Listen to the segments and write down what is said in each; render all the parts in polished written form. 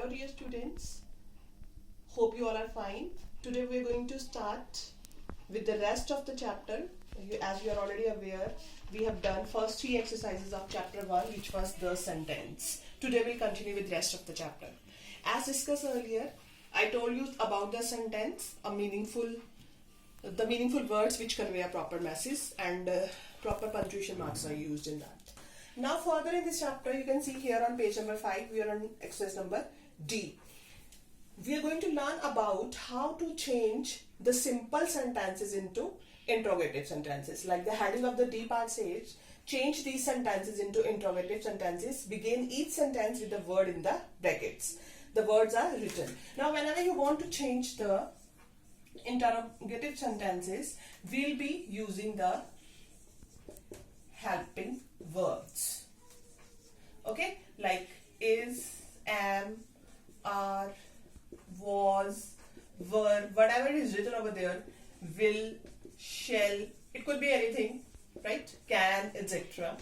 Hello dear students, hope you all are fine. Today we are going to start with the rest of the chapter. As you are already aware, we have done first 3 exercises of chapter 1, which was the sentence. Today we'll continue with rest of the chapter. As discussed earlier, I told you about the sentence, the meaningful words which convey a proper message, and proper punctuation marks are used in that. Now further in this chapter, you can see here on page number 5, we are on exercise number D. We are going to learn about how to change the simple sentences into interrogative sentences. Like the heading of the D part says, change these sentences into interrogative sentences. Begin each sentence with the word in the brackets. The words are written. Now whenever you want to change the interrogative sentences, we'll be using the helping verbs. Okay, like is, am, are, was, were, whatever is written over there, will, shall, it could be anything, right? Can, etc.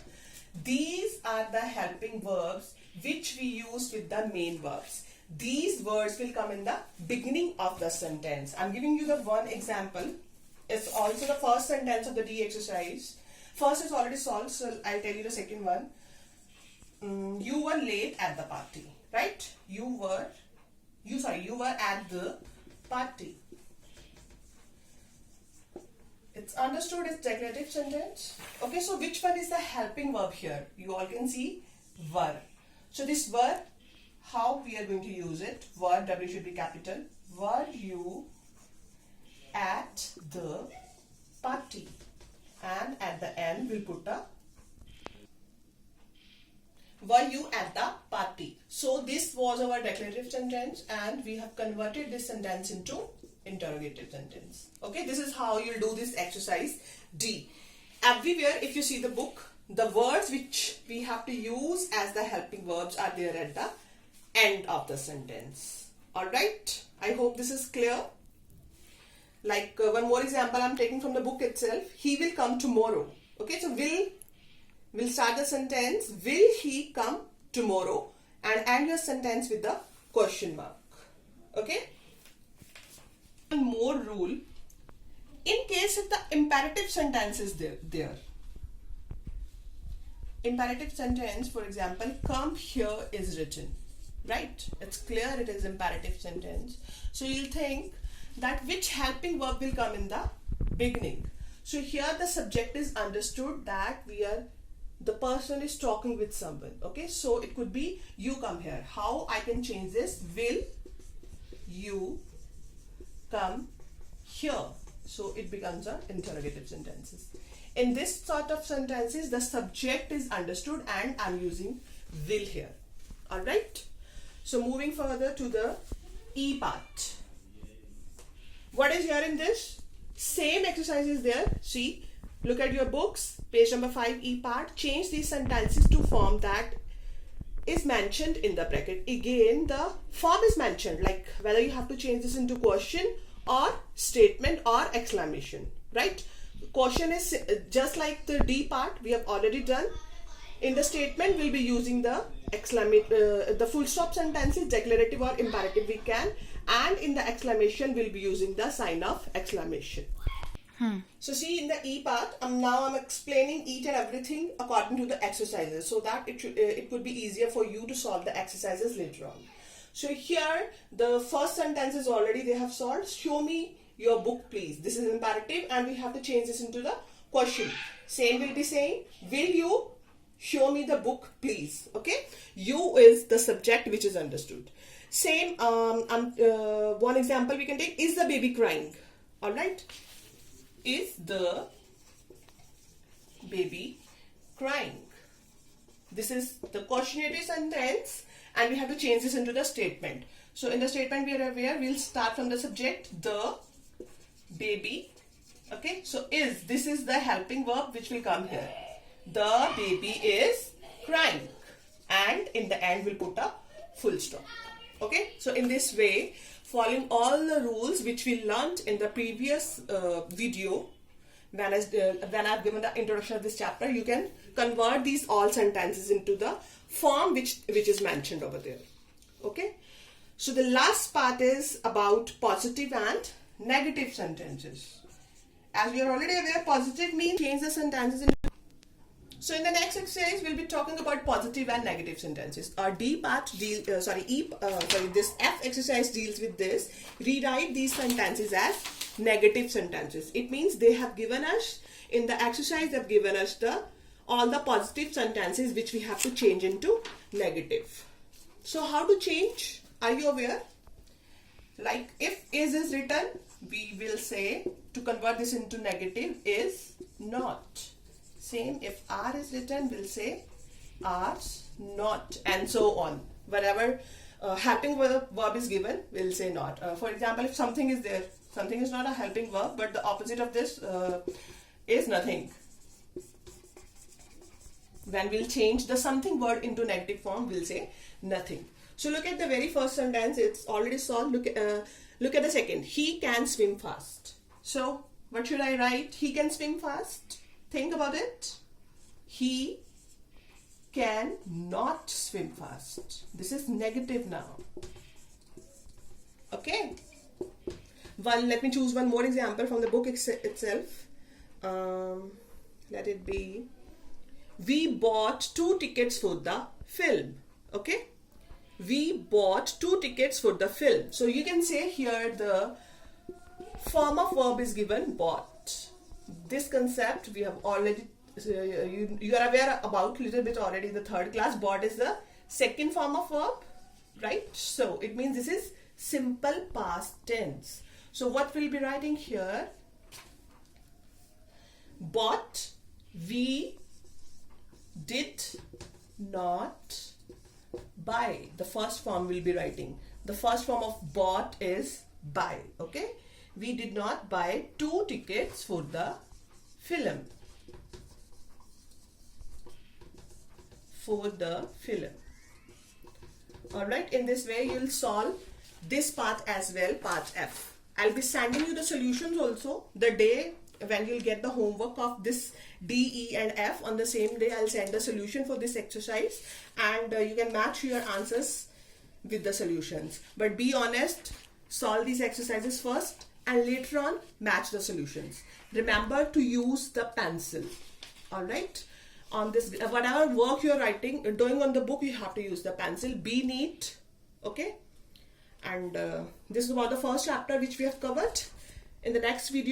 These are the helping verbs which we use with the main verbs. These words will come in the beginning of the sentence. I'm giving you the one example. It's also the first sentence of the D exercise. First is already solved, so I'll tell you the second one. You were late at the party, right? You were at the party. It's understood, it's declarative sentence. Okay, so which one is the helping verb here? You all can see were. So this were, how we are going to use it? Were, W should be capital. Were you at the party? And at the end we'll put a were you at the party. So this was our declarative sentence and we have converted this sentence into interrogative sentence. Okay, this is how you'll do this exercise D. Everywhere if you see the book, the words which we have to use as the helping verbs are there at the end of the sentence. Alright, I hope this is clear. Like one more example I'm taking from the book itself. He will come tomorrow. Okay, so will start the sentence, will he come tomorrow, and end your sentence with the question mark. Okay. One more rule. In case if the imperative sentence is there. Imperative sentence, for example, come here is written. Right? It's clear it is imperative sentence. So you'll think that which helping verb will come in the beginning. So here the subject is understood that the person is talking with someone. Okay, so it could be you come here. How I can change this? Will you come here? So it becomes an interrogative sentences. In this sort of sentences, the subject is understood and I'm using will here. Alright. So moving further to the E part. What is here in this? Same exercise is there. See, look at your books, page number 5 E part. Change these sentences to form that is mentioned in the bracket. Again, the form is mentioned, like whether you have to change this into question or statement or exclamation, right? Question is just like the D part we have already done. In the statement, we'll be using the the full stop sentences, declarative or imperative we can, and in the exclamation, we'll be using the sign of exclamation. So see in the E part, now I'm explaining each and everything according to the exercises so that it would be easier for you to solve the exercises later on. So here, the first sentence is already they have solved. Show me your book please. This is imperative and we have to change this into the question. Same will be saying, will you show me the book please. Okay, you is the subject which is understood. Same one example we can take, is the baby crying? Alright, is the baby crying? This is the questionnative sentence and we have to change this into the statement. So in the statement we are aware, we'll start from the subject, the baby. Okay, so this is the helping verb which will come here. The baby is crying, and in the end we'll put a full stop. Okay, so in this way, following all the rules which we learnt in the previous video, when I've given the introduction of this chapter, you can convert these all sentences into the form which is mentioned over there. Okay, So the last part is about positive and negative sentences. As we are already aware, positive means change the sentences into. So in the next exercise, we'll be talking about positive and negative sentences. Our D part, this F exercise deals with this. Rewrite these sentences as negative sentences. It means they have given us, in the exercise, they have given us all the positive sentences which we have to change into negative. So how to change? Are you aware? Like if is written, we will say, to convert this into negative, is not. Same, if are is written, we'll say are not, and so on. Whenever helping verb is given, we'll say not. For example, if something is there, something is not a helping verb, but the opposite of this is nothing. When we'll change the something word into negative form, we'll say nothing. So look at the very first sentence, it's already solved. Look at the second. He can swim fast. So what should I write? He can swim fast. Think about it. He can not swim fast. This is negative now. Okay. Let me choose one more example from the book itself. Let it be. We bought 2 tickets for the film. Okay. We bought 2 tickets for the film. So you can say here the form of verb is given, bought. This concept we have already, you are aware about a little bit already in the 3rd class. Bought is the second form of verb, right? So it means this is simple past tense. So what we'll be writing here? Bought, we did not buy. The first form we'll be writing. The first form of bought is buy. Okay. We did not buy 2 tickets for the film. Alright, in this way you'll solve this part as well, part F. I'll be sending you the solutions also. The day when you'll get the homework of this D, E and F, on the same day I'll send the solution for this exercise, and you can match your answers with the solutions. But be honest, solve these exercises first and later on match the solutions. Remember to use the pencil. Alright, on this, whatever work you're doing on the book, you have to use the pencil. Be neat. Okay, and this is about the first chapter which we have covered. In the next video